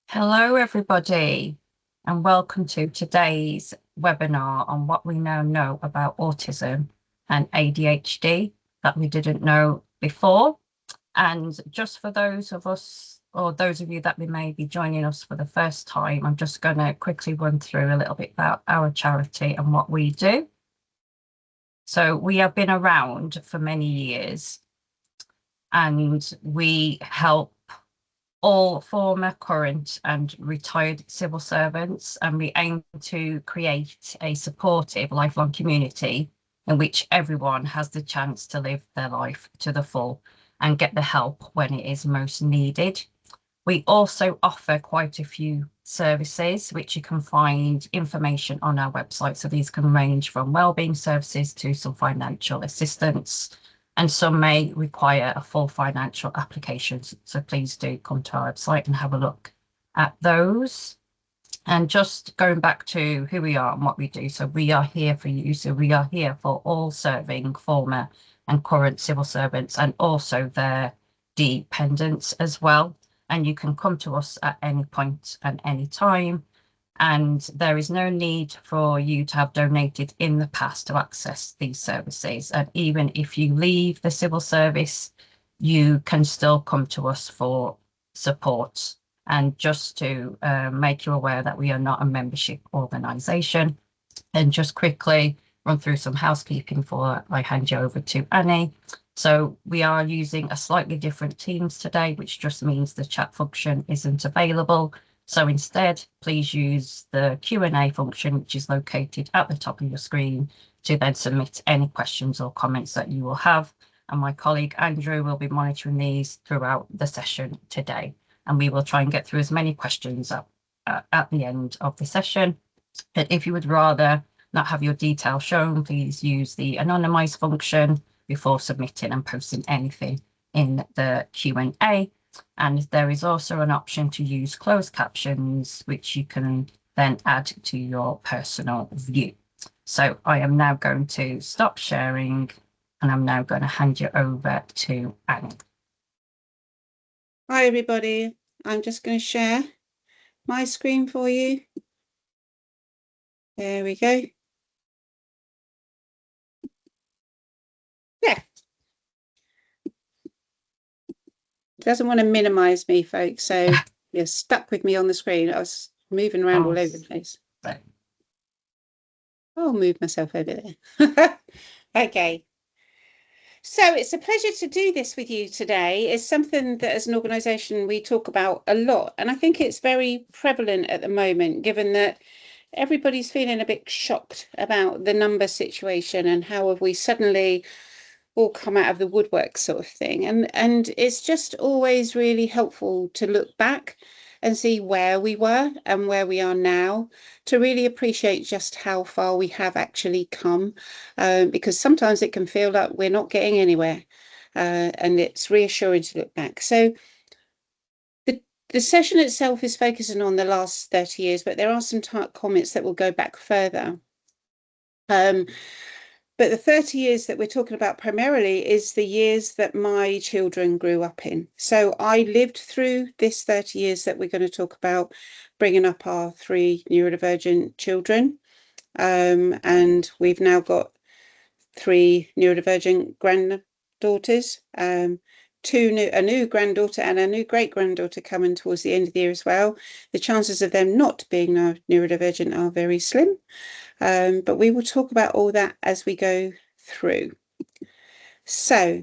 Hello, everybody, and welcome to today's webinar on what we now know about autism and ADHD that we didn't know before. And just for those of us, or those of you that may be joining us for the first time, I'm just going to quickly run through a little bit about our charity and what we do. So we have been around for many years, and we help all former, current and retired civil servants, and we aim to create a supportive lifelong community in which everyone has the chance to live their life to the full and get the help when it is most needed. We also offer quite a few services which you can find information on our website. So these can range from wellbeing services to some financial assistance, and some may require a full financial application. So please do come to our website and have a look at those. And just going back to who we are and what we do. So we are here for you. So we are here for all serving former and current civil servants and also their dependents as well. And you can come to us at any point and any time. And there is no need for you to have donated in the past to access these services. And even if you leave the civil service, you can still come to us for support. And just to make you aware that we are not a membership organisation. And just quickly run through some housekeeping before I hand you over to Annie. So we are using a slightly different Teams today, which just means the chat function isn't available. So instead, please use the Q&A function, which is located at the top of your screen, to then submit any questions or comments that you will have. And my colleague Andrew will be monitoring these throughout the session today. And we will try and get through as many questions at the end of the session. But if you would rather not have your details shown, please use the anonymize function before submitting and posting anything in the Q&A. And there is also an option to use closed captions, which you can then add to your personal view. So I am now going to stop sharing, and I'm now going to hand you over to Annie. Hi, everybody. I'm just going to share my screen for you. There we go. Yeah. It doesn't want to minimize me, folks. So you're stuck with me on the screen. I was moving around all over the place. Right. I'll move myself over there. Okay. So it's a pleasure to do this with you today. It's something that as an organisation we talk about a lot. And I think it's very prevalent at the moment, given that everybody's feeling a bit shocked about the number situation and how have we suddenly all come out of the woodwork sort of thing. And it's just always really helpful to look back and see where we were and where we are now, to really appreciate just how far we have actually come, because sometimes it can feel like we're not getting anywhere, and it's reassuring to look back. So the session itself is focusing on the last 30 years, but there are some comments that will go back further. But the 30 years that we're talking about primarily is the years that my children grew up in. So I lived through this 30 years that we're going to talk about, bringing up our 3 neurodivergent children. And we've now got 3 neurodivergent granddaughters, a new granddaughter and a new great-granddaughter coming towards the end of the year as well. The chances of them not being neurodivergent are very slim. But we will talk about all that as we go through. So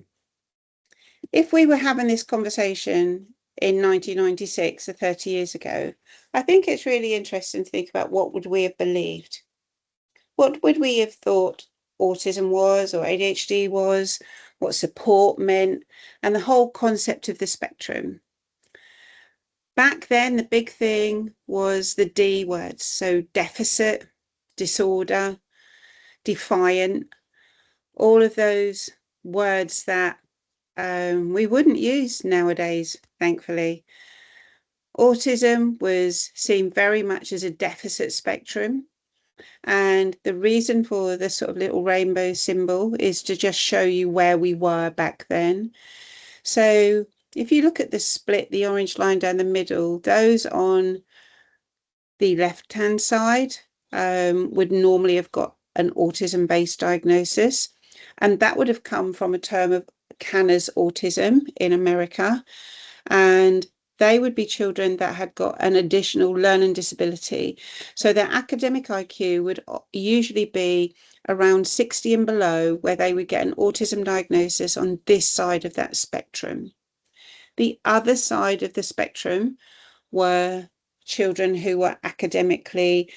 if we were having this conversation in 1996, or 30 years ago, I think it's really interesting to think about what would we have believed? What would we have thought autism was, or ADHD was, what support meant, and the whole concept of the spectrum? Back then, the big thing was the D words, so deficit, disorder, defiant, all of those words that we wouldn't use nowadays, thankfully. Autism was seen very much as a deficit spectrum. And the reason for the sort of little rainbow symbol is to just show you where we were back then. So if you look at the split, the orange line down the middle, those on the left-hand side would normally have got an autism-based diagnosis, and that would have come from a term of Kanner's autism in America, and they would be children that had got an additional learning disability. So their academic IQ would usually be around 60 and below, where they would get an autism diagnosis on this side of that spectrum. The other side of the spectrum were children who were academically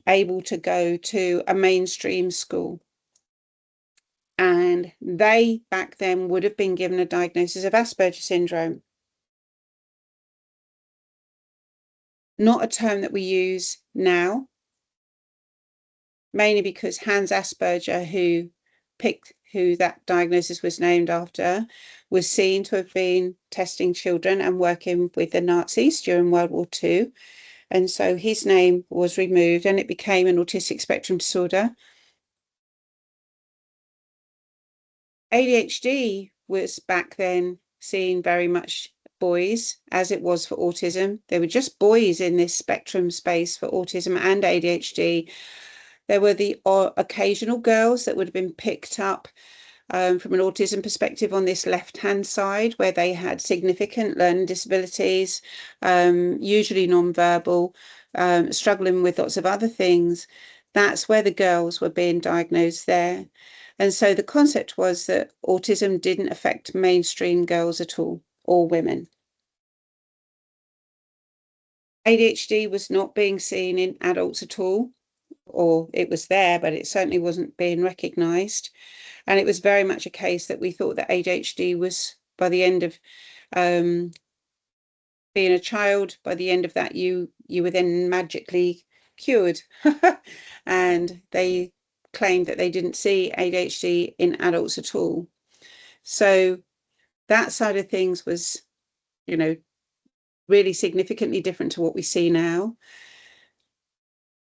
able to go to a mainstream school. And they back then would have been given a diagnosis of Asperger syndrome. Not a term that we use now, mainly because Hans Asperger, who that diagnosis was named after, was seen to have been testing children and working with the Nazis during World War II. And so his name was removed and it became an autistic spectrum disorder. ADHD was back then seen very much boys, as it was for autism. There were just boys in this spectrum space for autism and ADHD. There were the occasional girls that would have been picked up from an autism perspective on this left-hand side, where they had significant learning disabilities, usually non-verbal, struggling with lots of other things. That's where the girls were being diagnosed there. And so the concept was that autism didn't affect mainstream girls at all, or women. ADHD was not being seen in adults at all, or it was there, but it certainly wasn't being recognised. And it was very much a case that we thought that ADHD was, by the end of being a child, by the end of that, you were then magically cured. And they claimed that they didn't see ADHD in adults at all. So that side of things was, really significantly different to what we see now.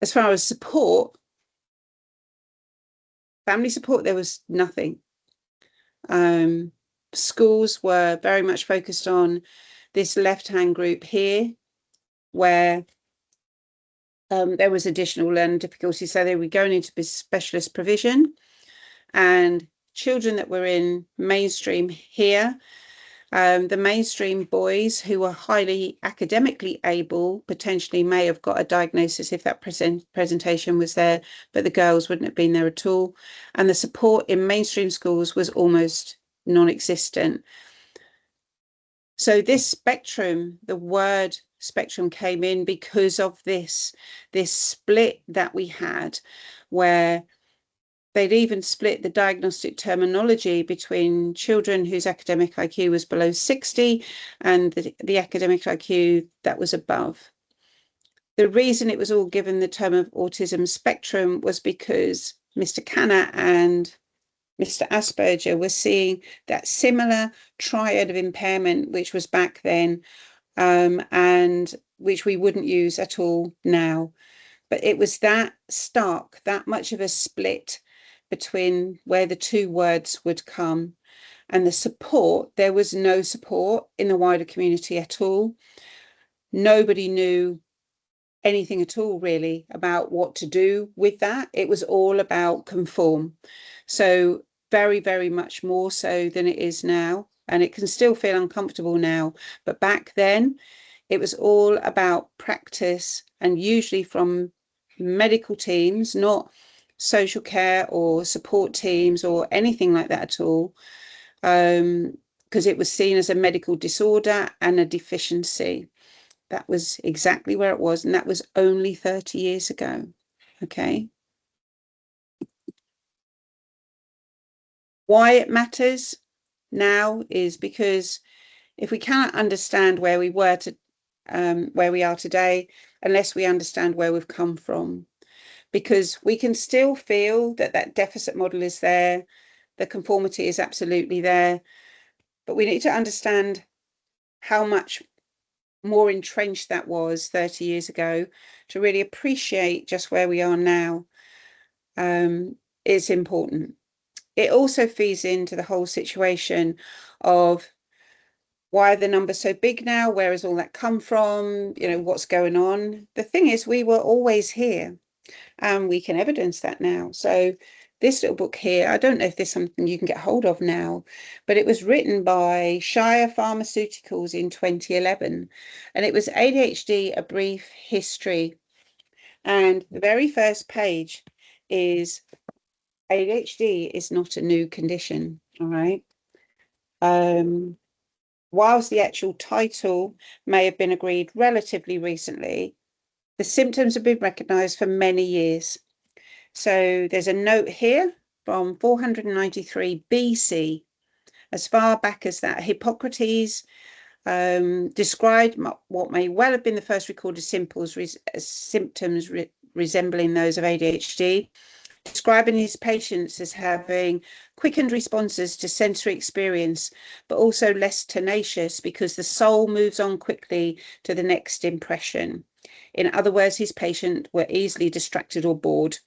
As far as support, family support, there was nothing. Schools were very much focused on this left-hand group here, where there was additional learning difficulties. So they were going into specialist provision, and children that were in mainstream here, the mainstream boys who were highly academically able potentially may have got a diagnosis if that presentation was there, but the girls wouldn't have been there at all. And the support in mainstream schools was almost non-existent. So this spectrum, the word spectrum, came in because of this split that we had, where they'd even split the diagnostic terminology between children whose academic IQ was below 60 and the academic IQ that was above. The reason it was all given the term of autism spectrum was because Mr. Kanner and Mr. Asperger were seeing that similar triad of impairment, which was back then, and which we wouldn't use at all now. But it was that stark, that much of a split between where the two words would come. And the support, there was no support in the wider community at all. Nobody knew anything at all really about what to do with that. It was all about conform. So very, very much more so than it is now. And it can still feel uncomfortable now. But back then, it was all about practice, and usually from medical teams, not social care or support teams or anything like that at all, because it was seen as a medical disorder and a deficiency. That was exactly where it was, and that was only 30 years ago. Okay. Why it matters now is because if we cannot understand where we were to where we are today, unless we understand where we've come from, because we can still feel that that deficit model is there, the conformity is absolutely there, but we need to understand how much more entrenched that was 30 years ago to really appreciate just where we are now. It's important. It also feeds into the whole situation of Why are the numbers so big now? Where has all that come from? You know, what's going on? The thing is, we were always here, and we can evidence that now. So this little book here, I don't know if there's something you can get hold of now, but it was written by Shire Pharmaceuticals in 2011, and it was ADHD, A Brief History. And the very first page is ADHD is not a new condition, all right? Whilst the actual title may have been agreed relatively recently, the symptoms have been recognised for many years. So there's a note here from 493 BC, as far back as that. Hippocrates described what may well have been the first recorded symptoms resembling those of ADHD, describing his patients as having quickened responses to sensory experience, but also less tenacious because the soul moves on quickly to the next impression. In other words, his patients were easily distracted or bored.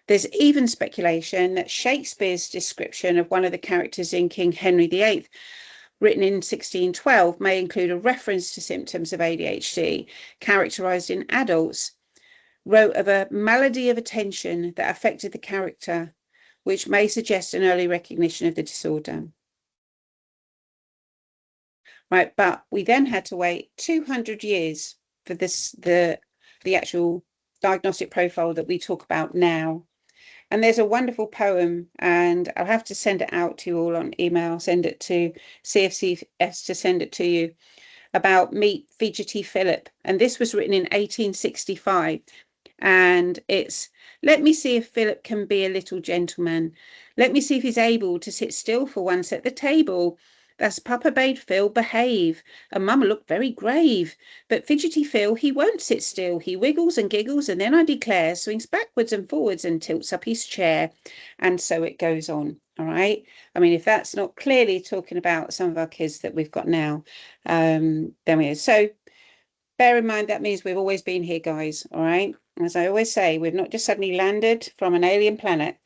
There's even speculation that Shakespeare's description of one of the characters in King Henry VIII, written in 1612, may include a reference to symptoms of ADHD characterized in adults, wrote of a malady of attention that affected the character, which may suggest an early recognition of the disorder. Right, but we then had to wait 200 years for the actual diagnostic profile that we talk about now. And there's a wonderful poem, and I'll have to send it out to you all on email, send it to CFCS to send it to you, about Meet Fidgety Philip. And this was written in 1865. And it's, let me see if Philip can be a little gentleman. Let me see if he's able to sit still for once at the table. Thus Papa bade Phil behave, and Mama looked very grave. But Fidgety Phil, he won't sit still. He wiggles and giggles, and then I declare, swings backwards and forwards and tilts up his chair. And so it goes on. All right. I mean, if that's not clearly talking about some of our kids that we've got now, then we are. So bear in mind, that means we've always been here, guys. All right. As I always say, we've not just suddenly landed from an alien planet.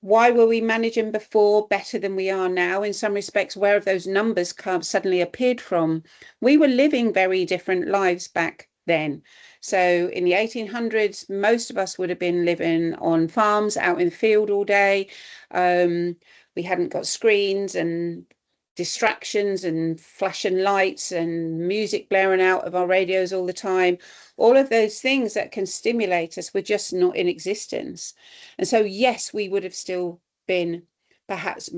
Why were we managing before better than we are now? In some respects, where have those numbers suddenly appeared from? We were living very different lives back then. So in the 1800s, most of us would have been living on farms out in the field all day. We hadn't got screens and distractions and flashing lights and music blaring out of our radios all the time. All of those things that can stimulate us were just not in existence. And so, yes, we would have still been perhaps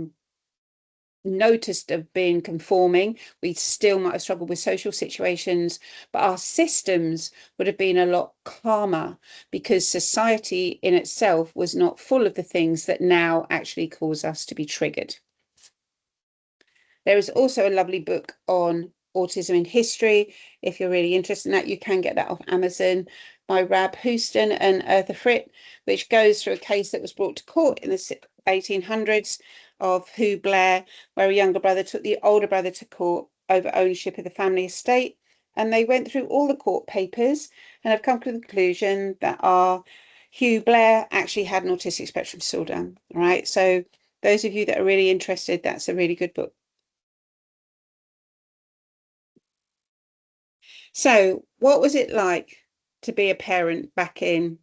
noticed of being conforming. We still might have struggled with social situations, but our systems would have been a lot calmer because society in itself was not full of the things that now actually cause us to be triggered. There is also a lovely book on autism in history. If you're really interested in that, you can get that off Amazon, by Rab Houston and Eartha Fritt, which goes through a case that was brought to court in the 1800s of Hugh Blair, where a younger brother took the older brother to court over ownership of the family estate. And they went through all the court papers and have come to the conclusion that our Hugh Blair actually had an autistic spectrum disorder. Right. So those of you that are really interested, that's a really good book. So what was it like to be a parent back in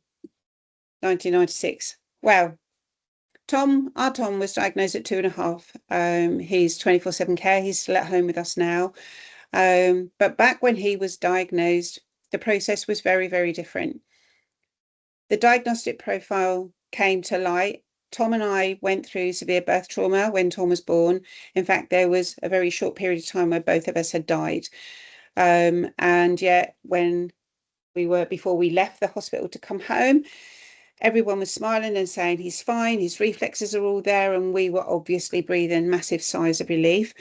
1996? Well, our Tom was diagnosed at 2.5. He's 24/7 care. He's still at home with us now. But back when he was diagnosed, the process was very, very different. The diagnostic profile came to light. Tom and I went through severe birth trauma when Tom was born. In fact, there was a very short period of time where both of us had died. And yet before we left the hospital to come home, everyone was smiling and saying he's fine, his reflexes are all there, and we were obviously breathing massive sighs of relief.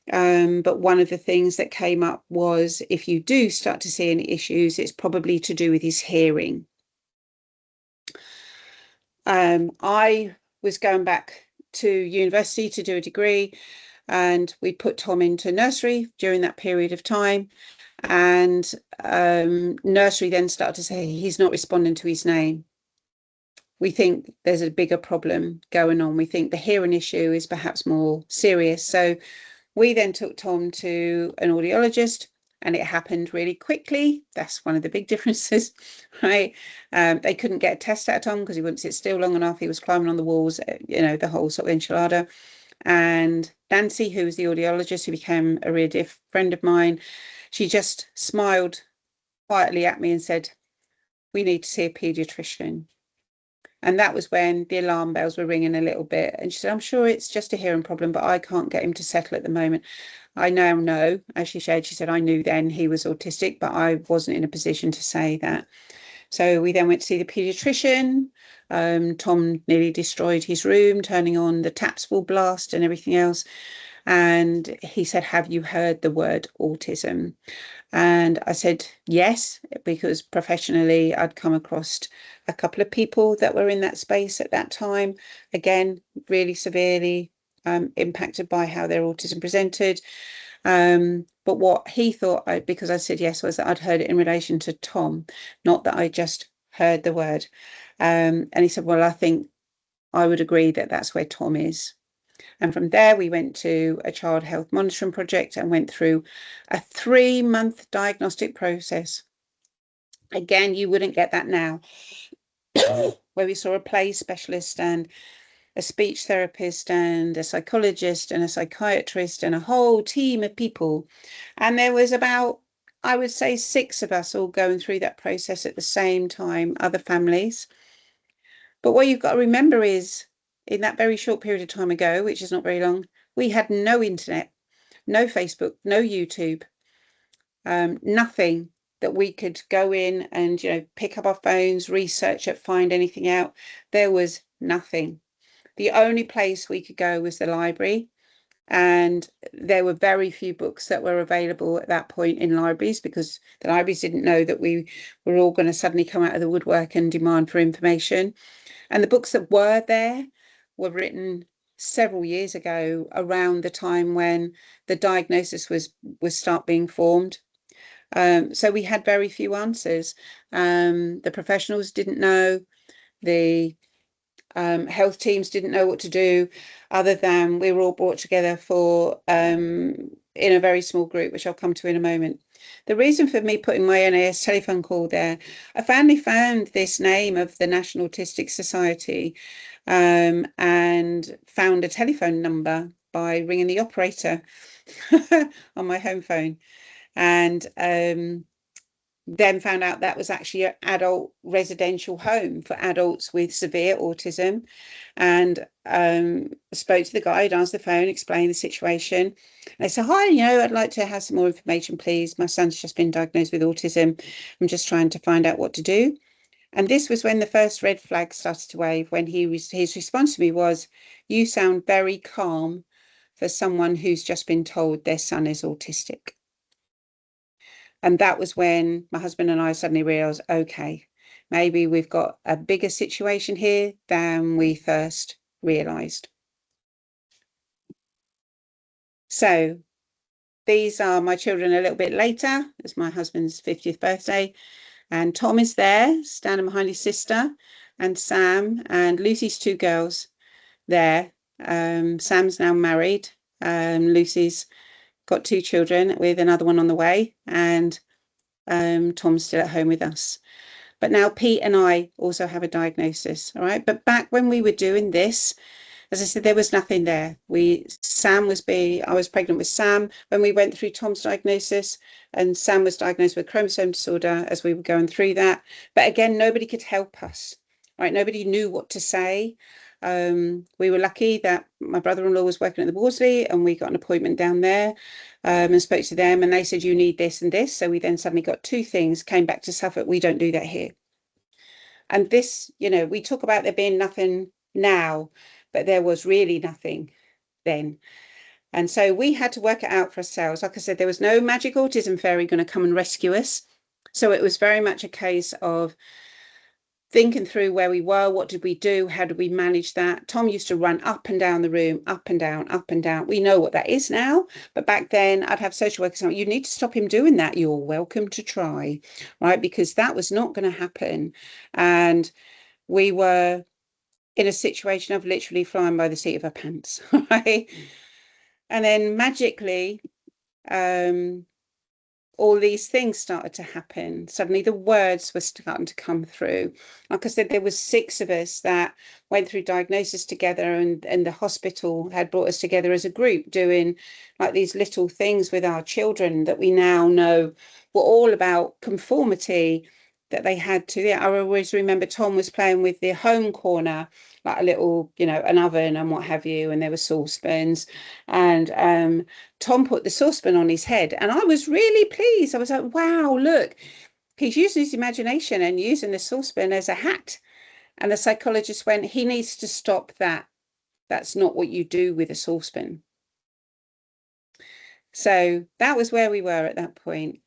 But one of the things that came up was, if you do start to see any issues, it's probably to do with his hearing. I was going back to university to do a degree, and we put Tom into nursery during that period of time. And nursery then started to say he's not responding to his name. We think there's a bigger problem going on. We think the hearing issue is perhaps more serious. So We then took Tom to an audiologist, and it happened really quickly. That's one of the big differences, right? They couldn't get a test out of Tom because he wouldn't sit still long enough. He was climbing on the walls, the whole sort of enchilada. And Nancy, who was the audiologist, who became a really dear friend of mine, she just smiled quietly at me and said, "We need to see a pediatrician." And that was when the alarm bells were ringing a little bit. And she said, "I'm sure it's just a hearing problem, but I can't get him to settle at the moment." I now know, as she said, I knew then he was autistic, but I wasn't in a position to say that. So we then went to see the pediatrician. Tom nearly destroyed his room, turning on the taps full blast and everything else. And he said, "Have you heard the word autism?" And I said yes, because professionally I'd come across a couple of people that were in that space at that time, again, really severely impacted by how their autism presented. But what he thought, because I said yes, was that I'd heard it in relation to Tom, not that I just heard the word. And he said, "Well, I think I would agree that that's where Tom is." And from there, we went to a child health monitoring project and went through a 3-month diagnostic process. Again, you wouldn't get that now, where we saw a play specialist and a speech therapist and a psychologist and a psychiatrist and a whole team of people. And there was about, I would say, 6 of us all going through that process at the same time, other families. But what you've got to remember is, in that very short period of time ago, which is not very long, we had no internet, no Facebook, no YouTube, nothing that we could go in and pick up our phones, research it, find anything out. There was nothing. The only place we could go was the library, and there were very few books that were available at that point in libraries, because the libraries didn't know that we were all going to suddenly come out of the woodwork and demand for information. And the books that were there were written several years ago, around the time when the diagnosis was start being formed. So we had very few answers. The professionals didn't know, the health teams didn't know what to do, other than we were all brought together for in a very small group, which I'll come to in a moment. The reason for me putting my NAS telephone call there, I finally found this name of the National Autistic Society, and found a telephone number by ringing the operator on my home phone, and then found out that was actually an adult residential home for adults with severe autism, and spoke to the guy who'd answered the phone, explained the situation. And I said, "Hi, I'd like to have some more information, please. My son's just been diagnosed with autism. I'm just trying to find out what to do." And this was when the first red flag started to wave, when his response to me was, "You sound very calm for someone who's just been told their son is autistic." And that was when my husband and I suddenly realized, okay, maybe we've got a bigger situation here than we first realized. So these are my children a little bit later. It's my husband's 50th birthday. And Tom is there, standing behind his sister, and Sam and Lucy's 2 girls there. Sam's now married. Lucy's got 2 children with another one on the way. And Tom's still at home with us. But now Pete and I also have a diagnosis, all right? But back when we were doing this, as I said, there was nothing there. I was pregnant with Sam when we went through Tom's diagnosis, and Sam was diagnosed with chromosome disorder as we were going through that. But again, nobody could help us, right? Nobody knew what to say. We were lucky that my brother-in-law was working at the Worsley, and we got an appointment down there, and spoke to them, and they said, "You need this and this." So we then suddenly got 2 things, came back to Suffolk. We don't do that here. And this, we talk about there being nothing now, but there was really nothing then. And so we had to work it out for ourselves. Like I said, there was no magic autism fairy going to come and rescue us. So it was very much a case of thinking through where we were, what did we do, how did we manage that. Tom used to run up and down the room, up and down, up and down. We know what that is now, but back then I'd have social workers saying, "You need to stop him doing that. You're welcome to try," right? Because that was not going to happen. And we were in a situation of literally flying by the seat of our pants, right? And then magically, all these things started to happen. Suddenly the words were starting to come through. Like I said, there was 6 of us that went through diagnosis together, and the hospital had brought us together as a group doing like these little things with our children that we now know were all about conformity that they had to. I always remember Tom was playing with the home corner, like a little, an oven and what have you, and there were saucepans, and Tom put the saucepan on his head, and I was really pleased. I was like, wow, look, he's using his imagination and using the saucepan as a hat. And the psychologist went, he needs to stop that. That's not what you do with a saucepan. So that was where we were at that point.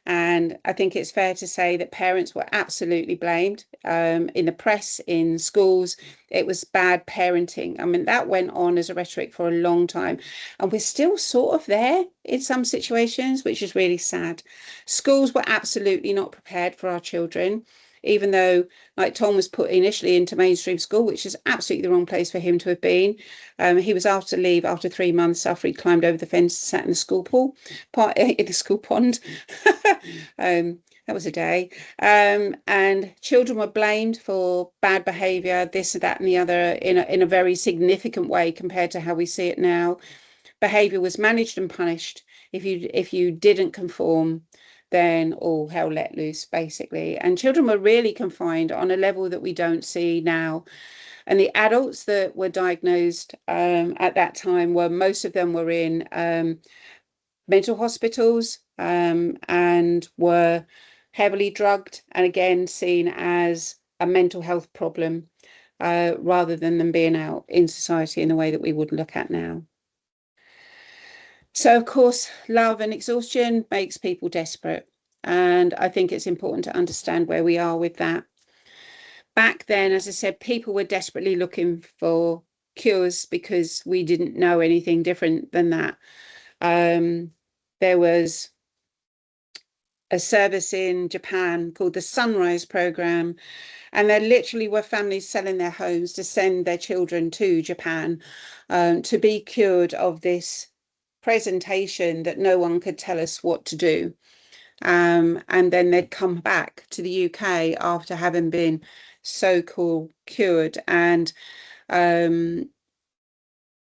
And I think it's fair to say that parents were absolutely blamed. In the press, in schools, it was bad parenting. I mean, that went on as a rhetoric for a long time. And we're still sort of there in some situations, which is really sad. Schools were absolutely not prepared for our children, even though, like, Tom was put initially into mainstream school, which is absolutely the wrong place for him to have been. He was asked to leave after 3 months after he climbed over the fence and sat in the school pool, in the school pond. That was a day. And children were blamed for bad behaviour, this, that, and the other, in a very significant way compared to how we see it now. Behaviour was managed and punished. If you didn't conform, then all hell let loose, basically. And children were really confined on a level that we don't see now. And the adults that were diagnosed at that time most of them were in mental hospitals, and were heavily drugged, and again seen as a mental health problem, rather than them being out in society in the way that we would look at now. So, of course, love and exhaustion makes people desperate. And I think it's important to understand where we are with that. Back then, as I said, people were desperately looking for cures because we didn't know anything different than that. There was a service in Japan called the Sunrise Program, and there literally were families selling their homes to send their children to Japan, to be cured of this presentation that no one could tell us what to do. And then they'd come back to the UK after having been so-called cured. And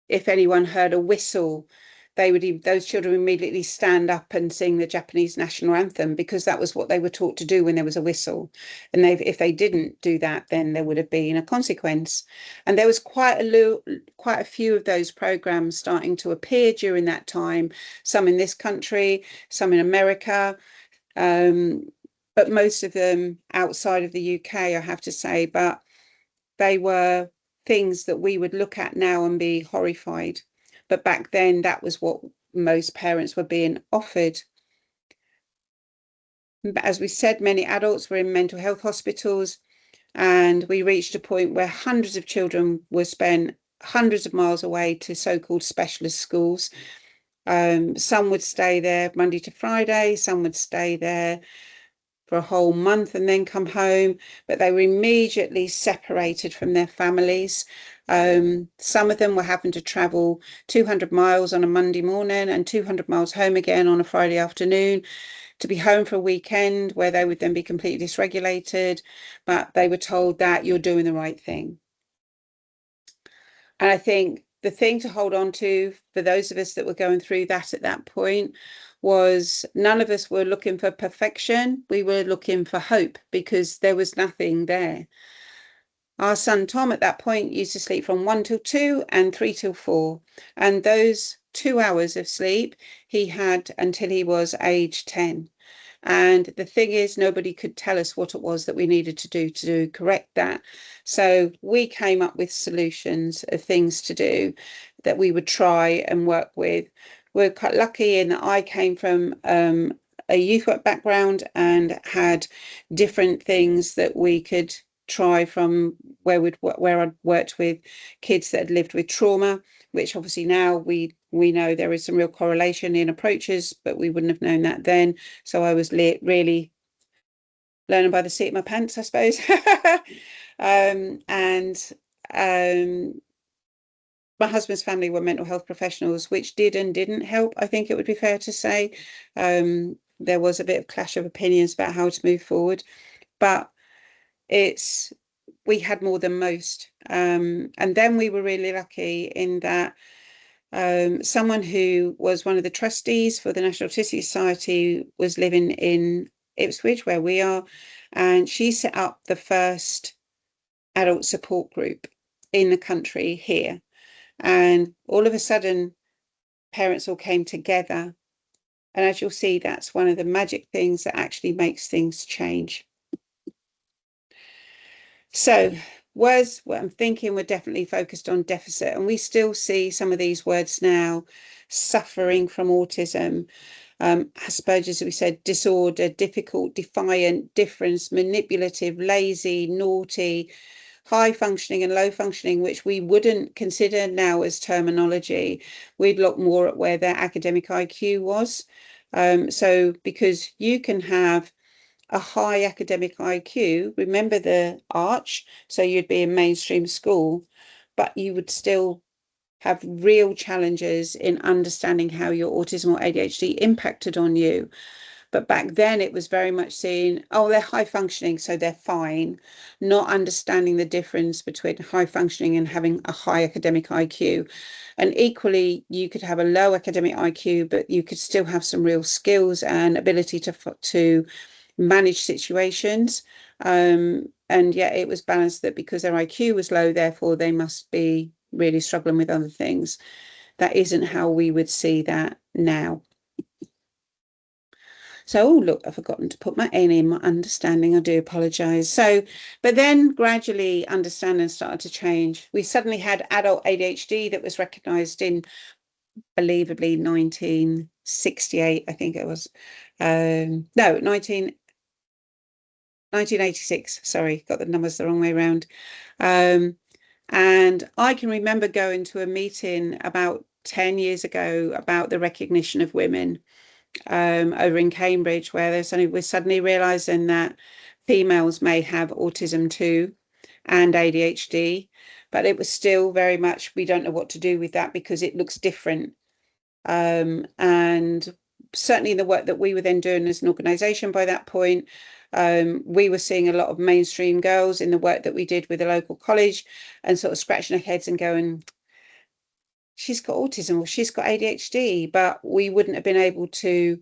if anyone heard a whistle, those children would immediately stand up and sing the Japanese national anthem, because that was what they were taught to do when there was a whistle. And if they didn't do that, then there would have been a consequence. And there was quite a few of those programs starting to appear during that time, some in this country, some in America, but most of them outside of the UK, I have to say. But they were things that we would look at now and be horrified. But back then, that was what most parents were being offered. But as we said, many adults were in mental health hospitals, and we reached a point where hundreds of children were spent hundreds of miles away to so-called specialist schools. Some would stay there Monday to Friday, some would stay there for a whole month and then come home, but they were immediately separated from their families. Some of them were having to travel 200 miles on a Monday morning and 200 miles home again on a Friday afternoon to be home for a weekend, where they would then be completely dysregulated, but they were told that you're doing the right thing. And I think the thing to hold on to for those of us that were going through that at that point was none of us were looking for perfection. We were looking for hope, because there was nothing there. Our son Tom at that point used to sleep from 1 till 2 and 3 till 4. And those 2 hours of sleep he had until he was age 10. And the thing is, nobody could tell us what it was that we needed to do to correct that. So we came up with solutions of things to do that we would try and work with. We're quite lucky in that I came from a youth work background and had different things that we could try from where I'd worked with kids that had lived with trauma, which obviously now we know there is some real correlation in approaches, but we wouldn't have known that then. So I was really learning by the seat of my pants, I suppose. And my husband's family were mental health professionals, which did and didn't help, I think it would be fair to say. There was a bit of clash of opinions about how to move forward, but we had more than most. And then we were really lucky in that someone who was one of the trustees for the National Autistic Society was living in Ipswich, where we are, and she set up the first adult support group in the country here. And all of a sudden, parents all came together. And as you'll see, that's one of the magic things that actually makes things change. So words, what I'm thinking, we're definitely focused on deficit. And we still see some of these words now: suffering from autism, Asperger's, as we said, disorder, difficult, defiant, difference, manipulative, lazy, naughty, high functioning and low functioning, which we wouldn't consider now as terminology. We'd look more at where their academic IQ was. So because you can have a high academic IQ, remember the arch, so you'd be in mainstream school, but you would still have real challenges in understanding how your autism or ADHD impacted on you. But back then it was very much seen, oh, they're high functioning, so they're fine, not understanding the difference between high functioning and having a high academic IQ. And equally, you could have a low academic IQ, but you could still have some real skills and ability to manage situations. And yet it was balanced that because their IQ was low, therefore they must be really struggling with other things. That isn't how we would see that now. So, oh, look, I've forgotten to put my N in my understanding. I do apologize. So, but then gradually understanding started to change. We suddenly had adult ADHD that was recognized in, believably, 1968, I think it was. No, 1986. Sorry, got the numbers the wrong way around. And I can remember going to a meeting about 10 years ago about the recognition of women over in Cambridge, where we're suddenly realizing that females may have autism too and ADHD, but it was still very much, we don't know what to do with that because it looks different. And certainly in the work that we were then doing as an organization by that point, we were seeing a lot of mainstream girls in the work that we did with the local college and sort of scratching their heads and going, she's got autism or she's got ADHD, but we wouldn't have been able to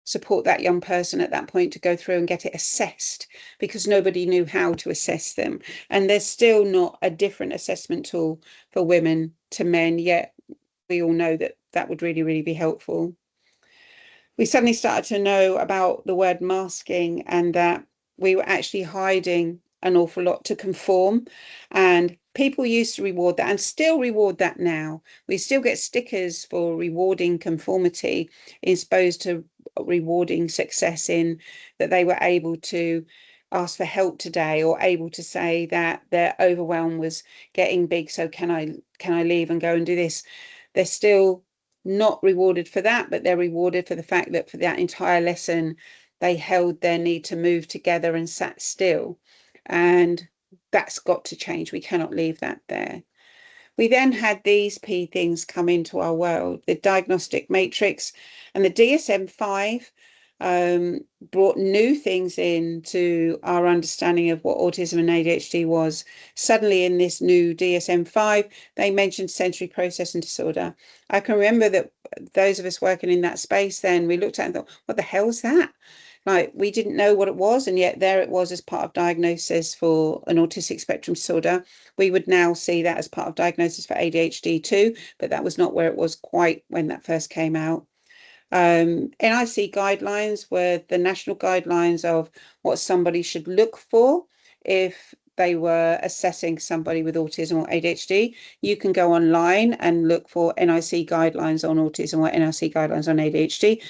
support that young person at that point to go through and get it assessed because nobody knew how to assess them. And there's still not a different assessment tool for women to men, yet we all know that that would really, really be helpful. We suddenly started to know about the word masking and that we were actually hiding an awful lot to conform. And people used to reward that and still reward that now. We still get stickers for rewarding conformity as opposed to rewarding success in that they were able to ask for help today or able to say that their overwhelm was getting big, so can I leave and go and do this. They're still not rewarded for that, but they're rewarded for the fact that for that entire lesson they held their need to move together and sat still. And that's got to change. We cannot leave that there. We then had these P things come into our world, the diagnostic matrix and the DSM-5 brought new things into our understanding of what autism and ADHD was. Suddenly in this new DSM-5, they mentioned sensory processing disorder. I can remember that those of us working in that space then, we looked at it and thought, what the hell's that? Like, we didn't know what it was, and yet there it was as part of diagnosis for an autistic spectrum disorder. We would now see that as part of diagnosis for ADHD too, but that was not where it was quite when that first came out. NIC guidelines were the national guidelines of what somebody should look for if they were assessing somebody with autism or ADHD. You can go online and look for NIC guidelines on autism or NIC guidelines on ADHD.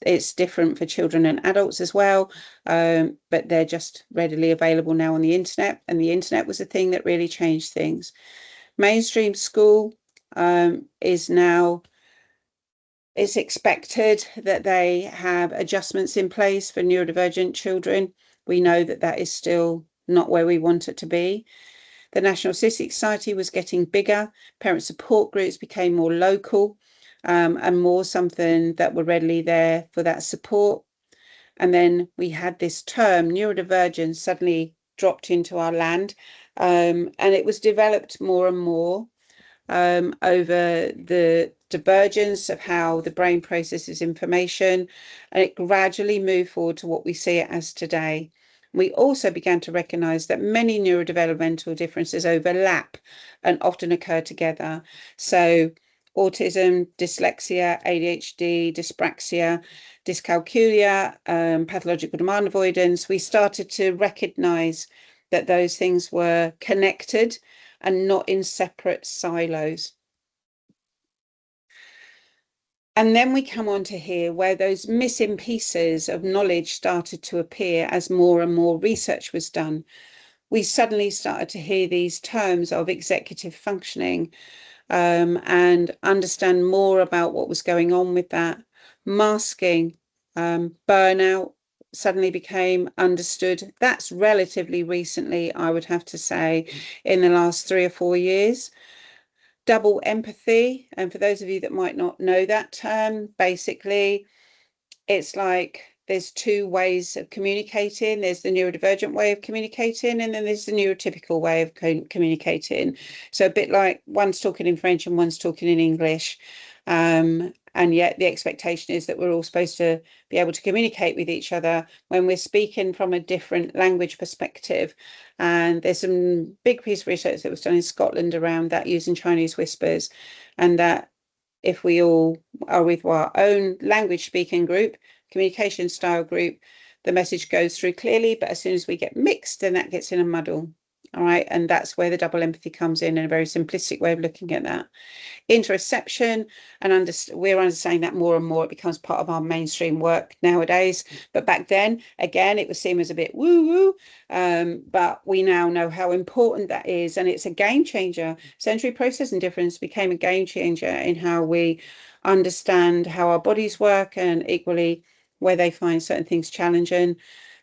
It's different for children and adults as well, but they're just readily available now on the internet. And the internet was the thing that really changed things. Mainstream school is now, it's expected that they have adjustments in place for neurodivergent children. We know that that is still not where we want it to be. The National Autistic Society was getting bigger. Parent support groups became more local and more something that were readily there for that support. And then we had this term, neurodivergence, suddenly dropped into our land. And it was developed more and more over the divergence of how the brain processes information. And it gradually moved forward to what we see it as today. We also began to recognize that many neurodevelopmental differences overlap and often occur together. So autism, dyslexia, ADHD, dyspraxia, dyscalculia, pathological demand avoidance, we started to recognize that those things were connected and not in separate silos. And then we come on to here where those missing pieces of knowledge started to appear as more and more research was done. We suddenly started to hear these terms of executive functioning and understand more about what was going on with that. Masking, burnout suddenly became understood. That's relatively recently, I would have to say, in the last 3 or 4 years. Double empathy, and for those of you that might not know that term, basically it's like there's 2 ways of communicating. There's the neurodivergent way of communicating, and then there's the neurotypical way of communicating. So a bit like one's talking in French and one's talking in English. And yet the expectation is that we're all supposed to be able to communicate with each other when we're speaking from a different language perspective. And there's some big piece of research that was done in Scotland around that using Chinese whispers, and that if we all are with our own language speaking group, communication style group, the message goes through clearly, but as soon as we get mixed, then that gets in a muddle. All right, and that's where the double empathy comes in a very simplistic way of looking at that. Interoception, and we're understanding that more and more. It becomes part of our mainstream work nowadays. But back then, again, it was seen as a bit woo-woo, but we now know how important that is, and it's a game changer. Sensory processing difference became a game changer in how we understand how our bodies work, and equally where they find certain things challenging.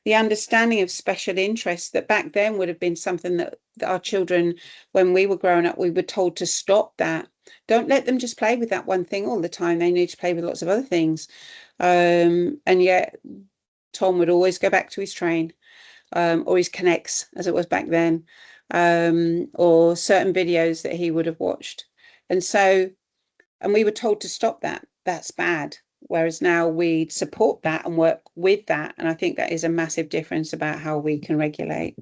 The understanding of special interests that back then would have been something that our children, when we were growing up, we were told to stop that. Don't let them just play with that one thing all the time. They need to play with lots of other things. And yet Tom would always go back to his train, or his Connects, as it was back then, or certain videos that he would have watched. And we were told to stop that. That's bad. Whereas now we support that and work with that. And I think that is a massive difference about how we can regulate.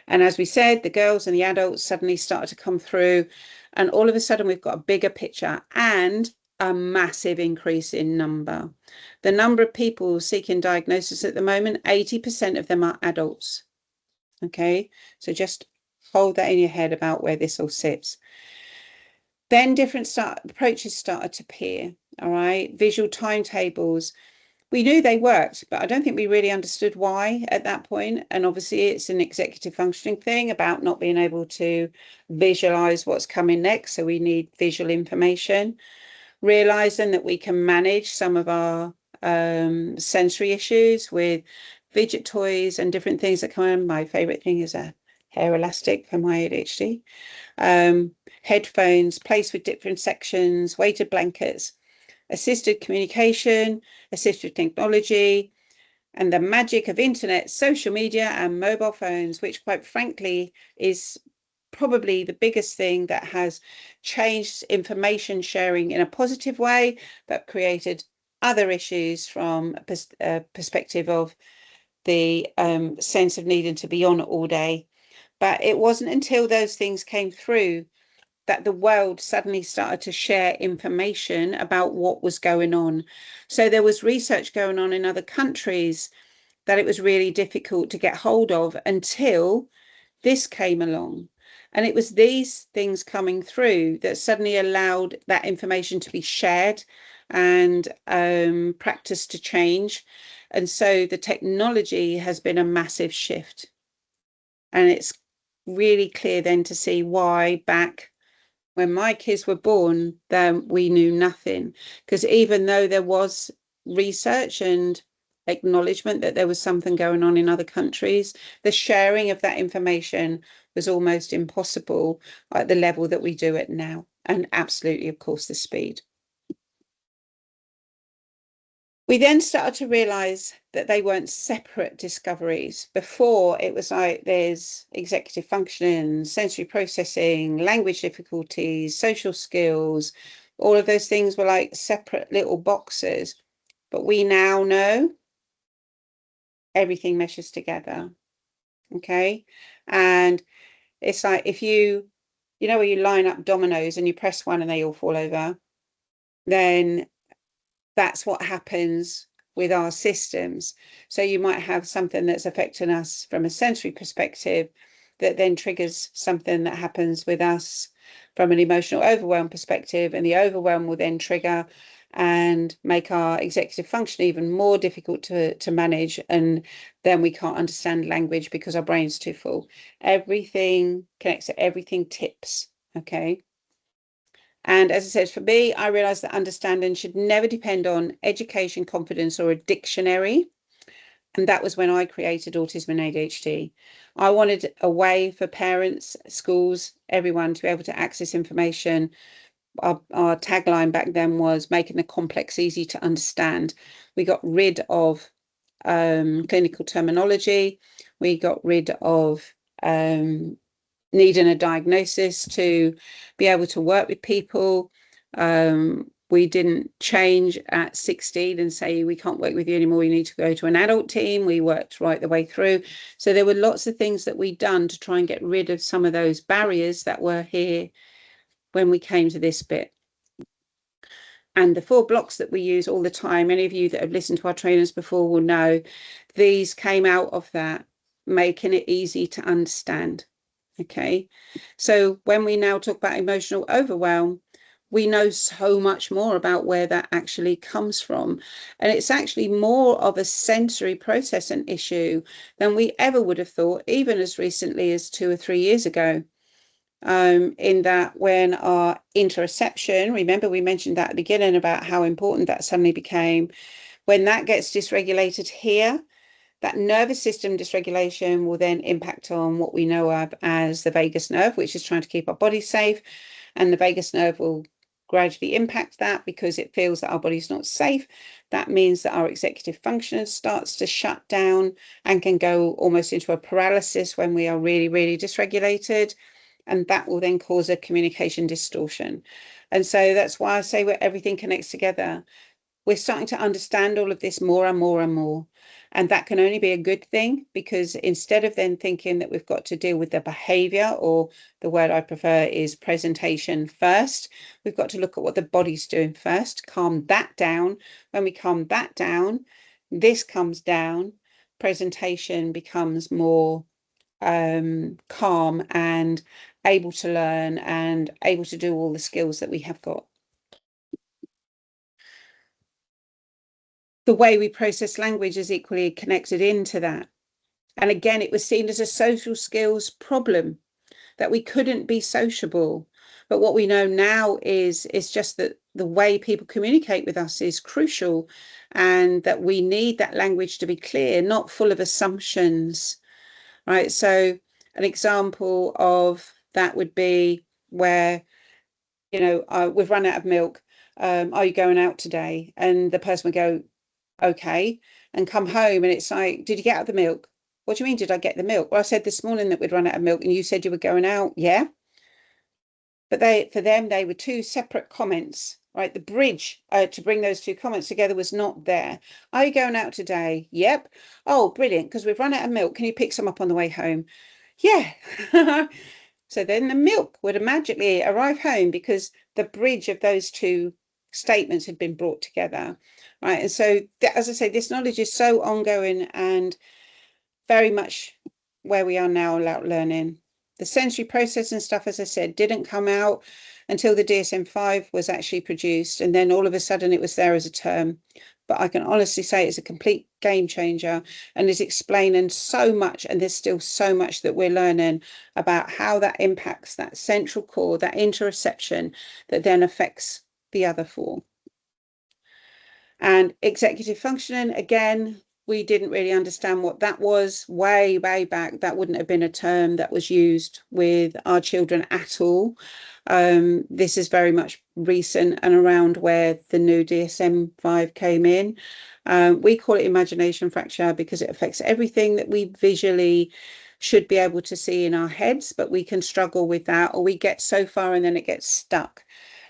And as we said, the girls and the adults suddenly started to come through, and all of a sudden we've got a bigger picture and a massive increase in number. The number of people seeking diagnosis at the moment, 80% of them are adults. Okay, so just hold that in your head about where this all sits. Then different approaches started to appear. All right, visual timetables. We knew they worked, but I don't think we really understood why at that point. And obviously it's an executive functioning thing about not being able to visualize what's coming next. So we need visual information. Realizing that we can manage some of our sensory issues with fidget toys and different things that come in. My favorite thing is a hair elastic for my ADHD. Headphones placed with different sections, weighted blankets, assisted communication, assisted technology, and the magic of internet, social media, and mobile phones, which quite frankly is probably the biggest thing that has changed information sharing in a positive way, but created other issues from a perspective of the sense of needing to be on all day. But it wasn't until those things came through that the world suddenly started to share information about what was going on. So there was research going on in other countries that it was really difficult to get hold of until this came along. And it was these things coming through that suddenly allowed that information to be shared and practice to change. And so the technology has been a massive shift. And it's really clear then to see why back when my kids were born, then we knew nothing. Because even though there was research and acknowledgement that there was something going on in other countries, the sharing of that information was almost impossible at the level that we do it now. And absolutely, of course, the speed. We then started to realize that they weren't separate discoveries. Before, it was like there's executive functioning, sensory processing, language difficulties, social skills. All of those things were like separate little boxes. But we now know everything meshes together. Okay. And it's like if you know, where you line up dominoes and you press one and they all fall over, then that's what happens with our systems. So you might have something that's affecting us from a sensory perspective that then triggers something that happens with us from an emotional overwhelm perspective, and the overwhelm will then trigger and make our executive function even more difficult to manage, and then we can't understand language because our brain's too full. Everything connects to everything, tips. Okay. And as I said, for me, I realized that understanding should never depend on education, confidence, or a dictionary. And that was when I created Autism and ADHD. I wanted a way for parents, schools, everyone to be able to access information. Our tagline back then was making the complex easy to understand. We got rid of clinical terminology. We got rid of needing a diagnosis to be able to work with people. We didn't change at 16 and say, we can't work with you anymore, you need to go to an adult team. We worked right the way through. So there were lots of things that we'd done to try and get rid of some of those barriers that were here when we came to this bit. And the 4 blocks that we use all the time, any of you that have listened to our trainers before will know, these came out of that, making it easy to understand. Okay, so when we now talk about emotional overwhelm, we know so much more about where that actually comes from. And it's actually more of a sensory processing issue than we ever would have thought, even as recently as 2 or 3 years ago. In that when our interoception, remember we mentioned that at the beginning about how important that suddenly became, when that gets dysregulated here, that nervous system dysregulation will then impact on what we know of as the vagus nerve, which is trying to keep our body safe. And the vagus nerve will gradually impact that because it feels that our body's not safe. That means that our executive function starts to shut down and can go almost into a paralysis when we are really, really dysregulated. And that will then cause a communication distortion. And so that's why I say where everything connects together. We're starting to understand all of this more and more and more. And that can only be a good thing, because instead of then thinking that we've got to deal with the behavior, or the word I prefer is presentation first, we've got to look at what the body's doing first, calm that down. When we calm that down, this comes down, presentation becomes more calm and able to learn and able to do all the skills that we have got. The way we process language is equally connected into that. And again, it was seen as a social skills problem, that we couldn't be sociable. But what we know now is just that the way people communicate with us is crucial, and that we need that language to be clear, not full of assumptions, right? So an example of that would be where, we've run out of milk. Are you going out today? And the person would go, okay, and come home, and it's like, did you get out the milk? What do you mean, did I get the milk? Well, I said this morning that we'd run out of milk and you said you were going out. Yeah. But for them, they were 2 separate comments, right? The bridge to bring those 2 comments together was not there. Are you going out today? Yep. Oh, brilliant, because we've run out of milk. Can you pick some up on the way home? Yeah. So then the milk would magically arrive home because the bridge of those 2 statements had been brought together, right? And so, as I say, this knowledge is so ongoing and very much where we are now about learning. The sensory processing stuff, as I said, didn't come out until the DSM-5 was actually produced, and then all of a sudden it was there as a term. But I can honestly say it's a complete game changer and is explaining so much, and there's still so much that we're learning about how that impacts that central core, that interoception, that then affects the other 4. And executive functioning, again, we didn't really understand what that was way back. That wouldn't have been a term that was used with our children at all. This is very much recent and around where the new DSM-5 came in. We call it imagination fracture because it affects everything that we visually should be able to see in our heads, but we can struggle with that, or we get so far and then it gets stuck.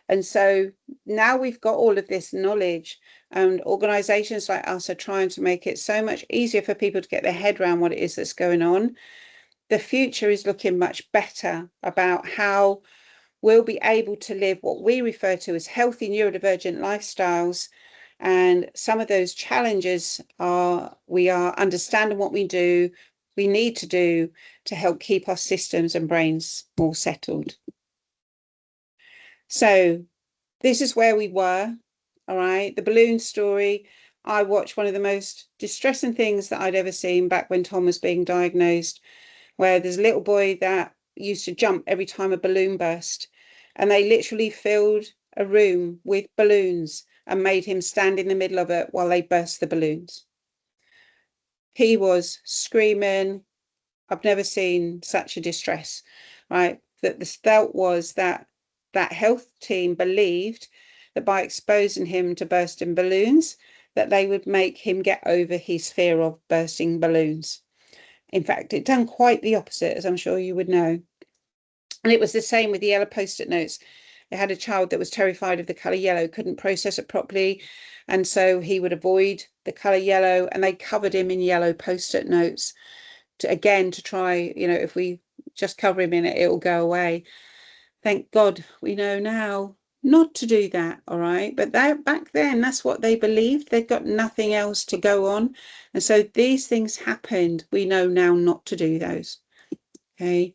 And so now we've got all of this knowledge, and organizations like us are trying to make it so much easier for people to get their head around what it is that's going on. The future is looking much better about how we'll be able to live what we refer to as healthy neurodivergent lifestyles. And some of those challenges are we are understanding what we need to do to help keep our systems and brains more settled. So this is where we were. All right. The balloon story. I watched one of the most distressing things that I'd ever seen back when Tom was being diagnosed, where there's a little boy that used to jump every time a balloon burst. And they literally filled a room with balloons and made him stand in the middle of it while they burst the balloons. He was screaming. I've never seen such a distress, right? That the felt was that health team believed that by exposing him to bursting balloons, that they would make him get over his fear of bursting balloons. In fact, it done quite the opposite, as I'm sure you would know. And it was the same with the yellow post-it notes. They had a child that was terrified of the colour yellow, couldn't process it properly. And so he would avoid the colour yellow, and they covered him in yellow post-it notes to try, if we just cover him in it, it'll go away. Thank God we know now not to do that, all right? But that back then, that's what they believed. They've got nothing else to go on. And so these things happened. We know now not to do those, okay?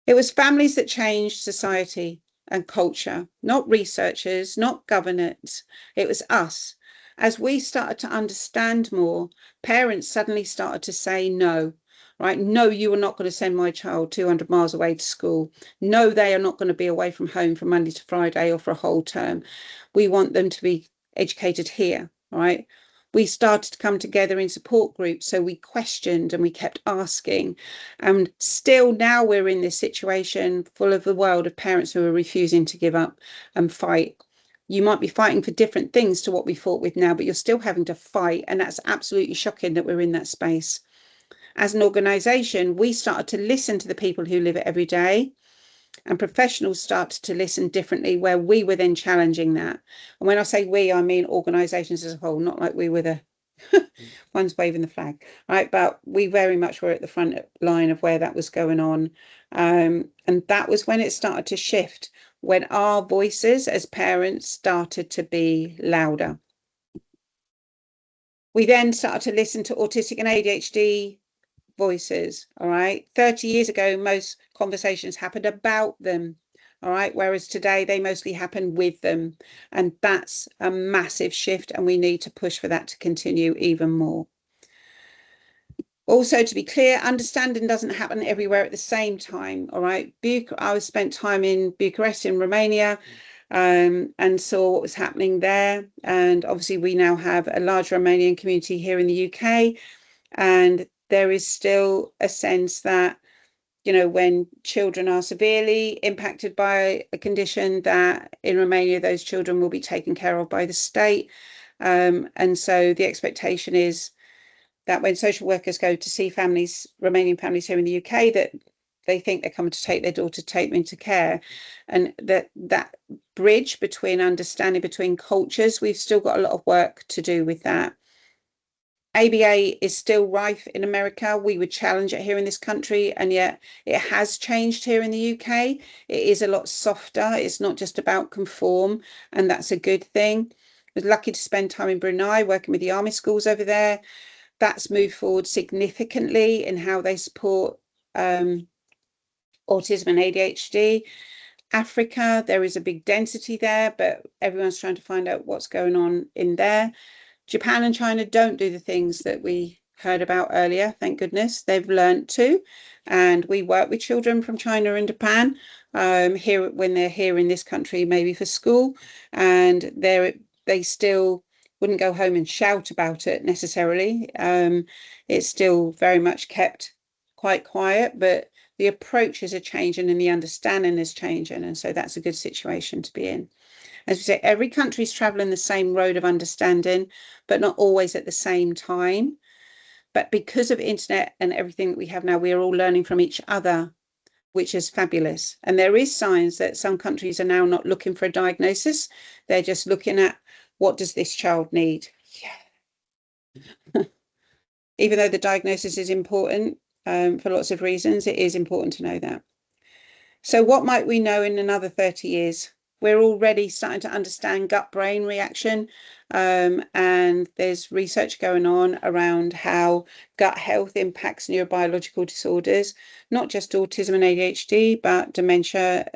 It was families that changed society and culture, not researchers, not governance. It was us. As we started to understand more, parents suddenly started to say no. Right? No, you are not going to send my child 200 miles away to school. No, they are not going to be away from home from Monday to Friday or for a whole term. We want them to be educated here, right? We started to come together in support groups. So we questioned and we kept asking. And still now we're in this situation full of the world of parents who are refusing to give up and fight. You might be fighting for different things to what we fought with now, but you're still having to fight. And that's absolutely shocking that we're in that space. As an organisation, we started to listen to the people who live it every day, and professionals started to listen differently, where we were then challenging that. And when I say we, I mean organisations as a whole, not like we were the ones waving the flag, right? But we very much were at the front line of where that was going on. And that was when it started to shift, when our voices as parents started to be louder. We then started to listen to autistic and ADHD voices, all right? 30 years ago, most conversations happened about them, all right? Whereas today, they mostly happen with them. And that's a massive shift, and we need to push for that to continue even more. Also, to be clear, understanding doesn't happen everywhere at the same time, all right? I spent time in Bucharest in Romania, and saw what was happening there. And obviously, we now have a large Romanian community here in the UK, and there is still a sense that, when children are severely impacted by a condition, that in Romania, those children will be taken care of by the state. And so the expectation is that when social workers go to see families, Romanian families here in the UK, that they think they're coming to take their daughter, take them into care. And that bridge between understanding between cultures, we've still got a lot of work to do with that. ABA is still rife in America. We would challenge it here in this country, and yet it has changed here in the UK. It is a lot softer. It's not just about conform, and that's a good thing. I was lucky to spend time in Brunei working with the army schools over there. That's moved forward significantly in how they support autism and ADHD. Africa, there is a big density there, but everyone's trying to find out what's going on in there. Japan and China don't do the things that we heard about earlier, thank goodness. They've learned to, and we work with children from China and Japan here when they're here in this country, maybe for school, and they still wouldn't go home and shout about it necessarily. It's still very much kept quite quiet, but the approaches are changing and the understanding is changing. And so that's a good situation to be in. As we say, every country is traveling the same road of understanding, but not always at the same time. But because of internet and everything that we have now, we are all learning from each other, which is fabulous. And there is signs that some countries are now not looking for a diagnosis. They're just looking at, what does this child need? Yeah. Even though the diagnosis is important for lots of reasons, it is important to know that. So what might we know in another 30 years? We're already starting to understand gut-brain reaction, and there's research going on around how gut health impacts neurobiological disorders, not just autism and ADHD, but dementia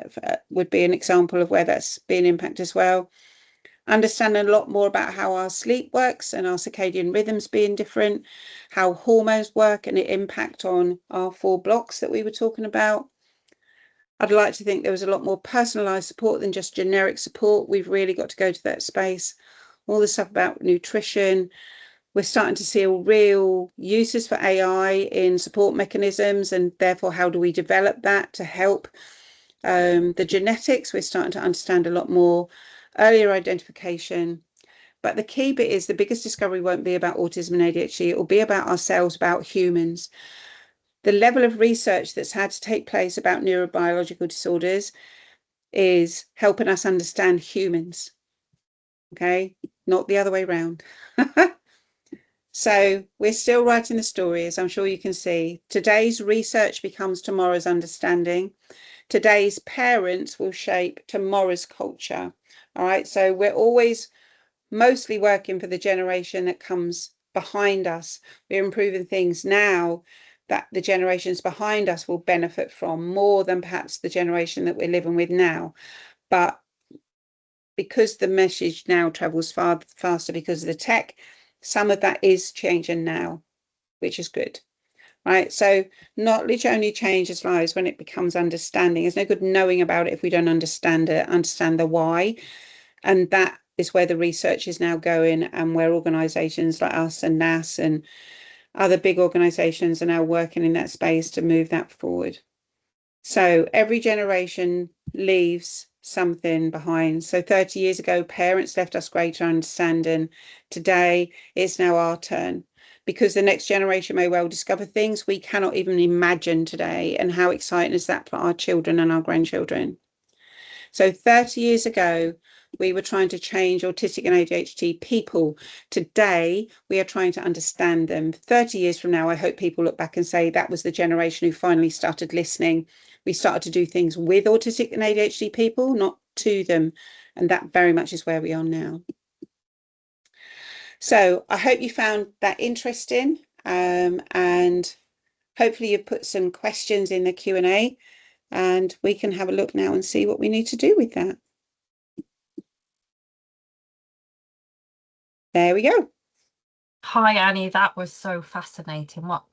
would be an example of where that's being impacted as well. Understanding a lot more about how our sleep works and our circadian rhythms being different, how hormones work and the impact on our 4 blocks that we were talking about. I'd like to think there was a lot more personalized support than just generic support. We've really got to go to that space. All the stuff about nutrition. We're starting to see real uses for AI in support mechanisms, and therefore, how do we develop that to help? The genetics, we're starting to understand a lot more. Earlier identification. But the key bit is the biggest discovery won't be about autism and ADHD. It will be about ourselves, about humans. The level of research that's had to take place about neurobiological disorders is helping us understand humans, okay? Not the other way around. So we're still writing the story, as I'm sure you can see. Today's research becomes tomorrow's understanding. Today's parents will shape tomorrow's culture, all right? So we're always mostly working for the generation that comes behind us. We're improving things now that the generations behind us will benefit from more than perhaps the generation that we're living with now. But because the message now travels far faster because of the tech, some of that is changing now, which is good. Right. So knowledge only changes lives when it becomes understanding. There's no good knowing about it if we don't understand it, understand the why. And that is where the research is now going, and where organizations like us and NAS and other big organizations are now working in that space to move that forward. So every generation leaves something behind. So 30 years ago, parents left us greater understanding. Today, it's now our turn, because the next generation may well discover things we cannot even imagine today. And how exciting is that for our children and our grandchildren? So 30 years ago, we were trying to change autistic and ADHD people. Today, we are trying to understand them. 30 years from now, I hope people look back and say that was the generation who finally started listening. We started to do things with autistic and ADHD people, not to them. And that very much is where we are now. So I hope you found that interesting, and hopefully you've put some questions in the Q&A, and we can have a look now and see what we need to do with that. There we go. Hi, Annie. That was so fascinating. What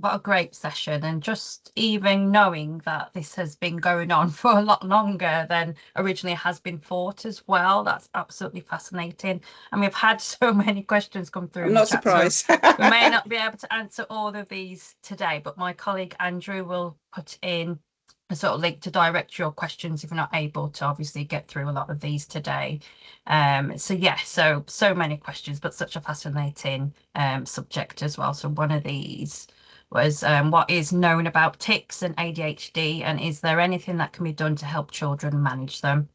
a great session. And just even knowing that this has been going on for a lot longer than originally has been thought as well. That's absolutely fascinating. And we've had so many questions come through I'm in the not chat, surprised. so we may not be able to answer all of these today, but my colleague Andrew will put in a sort of link to direct your questions if you're not able to obviously get through a lot of these today. So yeah, so many questions, but such a fascinating subject as well. So one of these was what is known about tics and ADHD, and is there anything that can be done to help children manage them?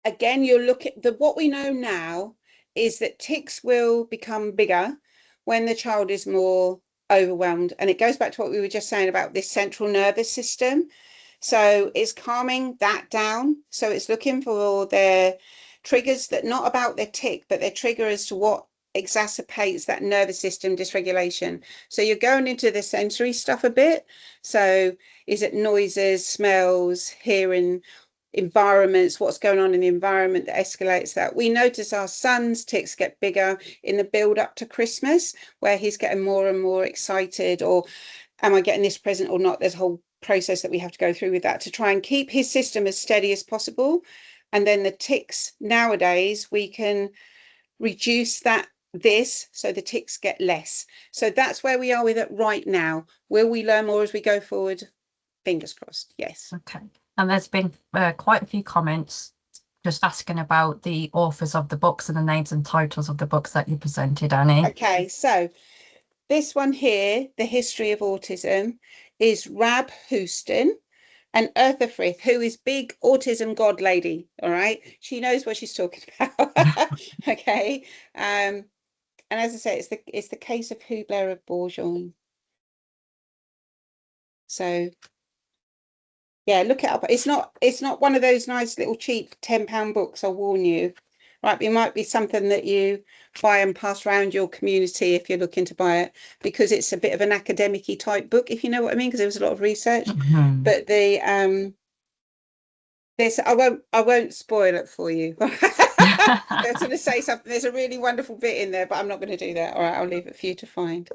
Again, you'll look at what we know now is that tics will become bigger when the child is more overwhelmed. And it goes back to what we were just saying about this central nervous system. So it's calming that down. So it's looking for their triggers that not about their tic, but their trigger as to what exacerbates that nervous system dysregulation. So you're going into the sensory stuff a bit. So is it noises, smells, hearing, environments, what's going on in the environment that escalates that? We notice our son's tics get bigger in the build up to Christmas, where he's getting more and more excited, or am I getting this present or not? There's a whole process that we have to go through with that to try and keep his system as steady as possible. And then the tics nowadays, we can reduce this so the tics get less. So that's where we are with it right now. Will we learn more as we go forward? Fingers crossed. Yes. Okay. And there's been quite a few comments just asking about the authors of the books and the names and titles of the books that you presented, Annie. Okay, so this one here, The History of Autism, is Rab Houston and Eartha Frith, who is big autism god lady. All right, she knows what she's talking about. Okay, and as I say, it's the case of Hubler of Bourgogne. So yeah, look it up. It's not one of those nice little cheap £10 books, I'll warn you. Right, it might be something that you buy and pass around your community if you're looking to buy it, because it's a bit of an academic-y type book, if you know what I mean, because there was a lot of research. But this I won't spoil it for you. I was going to say something. There's a really wonderful bit in there, but I'm not going to do that. All right, I'll leave it for you to find.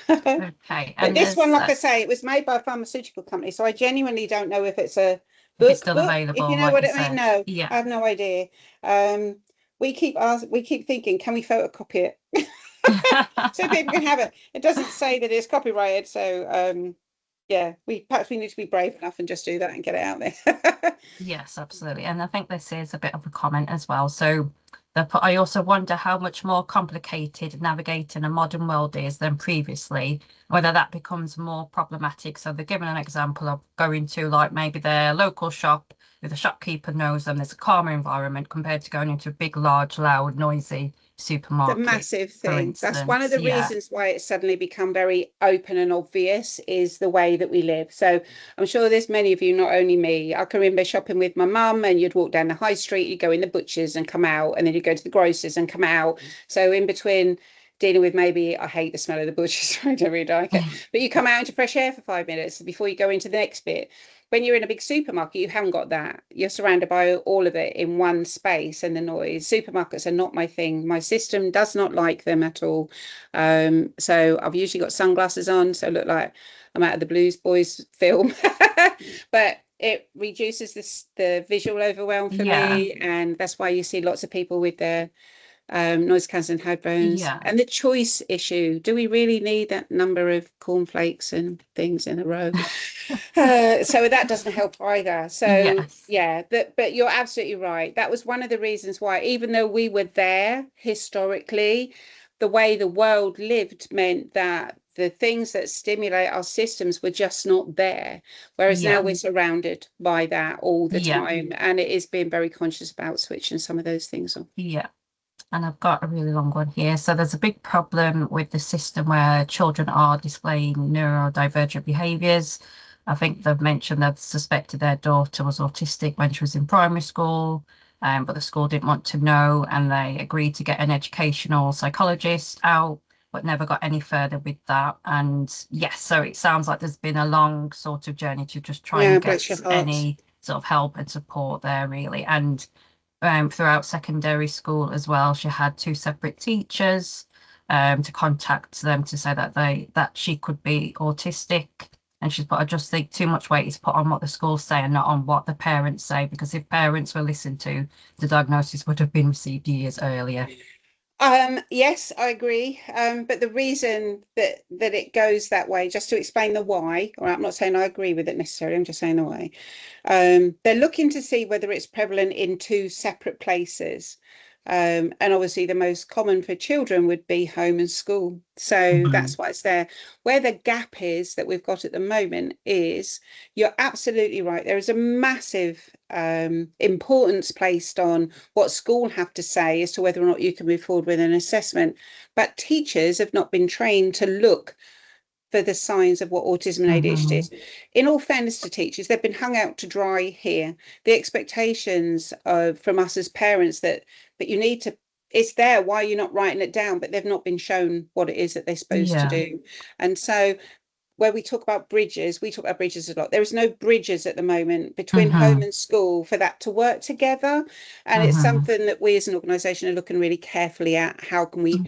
Okay. But this one, like I say, it was made by a pharmaceutical company, so I genuinely don't know if it's a if it's book, still available, if you know like what you I mean. said. No, Yeah. I have no idea. We keep thinking, can we photocopy it so people can have it? It doesn't say that it's copyrighted, so yeah, perhaps we need to be brave enough and just do that and get it out there. Yes, absolutely. And I think this is a bit of a comment as well. So I also wonder how much more complicated navigating a modern world is than previously, whether that becomes more problematic. So they're given an example of going to like maybe their local shop where the shopkeeper knows them, there's a calmer environment compared to going into a big, large, loud, noisy The supermarket, massive for thing. That's one of instance. the Yeah. reasons why it's suddenly become very open and obvious is the way that we live. So I'm sure there's many of you, not only me. I can remember shopping with my mum, and you'd walk down the high street, you'd go in the butchers and come out, and then you'd go to the grocers and come out. So in between dealing with, maybe I hate the smell of the butchers, I don't really like it, but you come out into fresh air for 5 minutes before you go into the next bit. When you're in a big supermarket, you haven't got that. You're surrounded by all of it in one space, and the noise. Supermarkets are not my thing. My system does not like them at all. So I've usually got sunglasses on, so I look like I'm out of the Blues Boys film. But it reduces the visual overwhelm for me, and that's why you see lots of people with their noise cancelling headphones. And the choice issue, do we really need that number of cornflakes and things in a row? So that doesn't help either. So yeah, but you're absolutely right. That was one of the reasons why, even though we were there historically, the way the world lived meant that the things that stimulate our systems were just not there. Whereas now we're surrounded by that all the time, and it is being very conscious about switching some of those things on. Yeah. And I've got a really long one here. So there's a big problem with the system where children are displaying neurodivergent behaviours. I think they've mentioned they've suspected their daughter was autistic when she was in primary school, but the school didn't want to know, and they agreed to get an educational psychologist out, but never got any further with that. And yes, so it sounds like there's been a long sort of journey to just try and get any sort of help and support there, really. And throughout secondary school as well, she had two separate teachers to contact them to say that she could be autistic. And she's put, I just think too much weight is put on what the schools say and not on what the parents say, because if parents were listened to, the diagnosis would have been received years earlier. Yes, I agree. But the reason that it goes that way, just to explain the why, or I'm not saying I agree with it necessarily, I'm just saying the why. They're looking to see whether it's prevalent in two separate places. And obviously the most common for children would be home and school. So that's why it's there. Where the gap is that we've got at the moment is, you're absolutely right. There is a massive importance placed on what school have to say as to whether or not you can move forward with an assessment. But teachers have not been trained to look for the signs of what autism and ADHD is. In all fairness to teachers, they've been hung out to dry here. The expectations from us as parents that you need to, it's there, why are you not writing it down? But they've not been shown what it is that they're supposed to do. And so where we talk about bridges, we talk about bridges a lot. There is no bridges at the moment between home and school for that to work together. And it's something that we as an organisation are looking really carefully at. How can we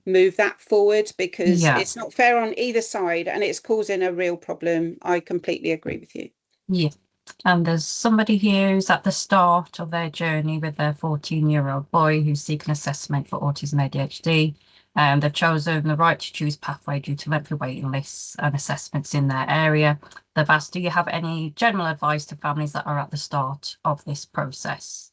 move that forward, because it's not fair on either side and it's causing a real problem. I completely agree with you. Yeah. And there's somebody here who's at the start of their journey with their 14-year-old boy who's seeking assessment for autism ADHD. They've chosen the right to choose pathway due to lengthy waiting lists and assessments in their area. They've asked, do you have any general advice to families that are at the start of this process?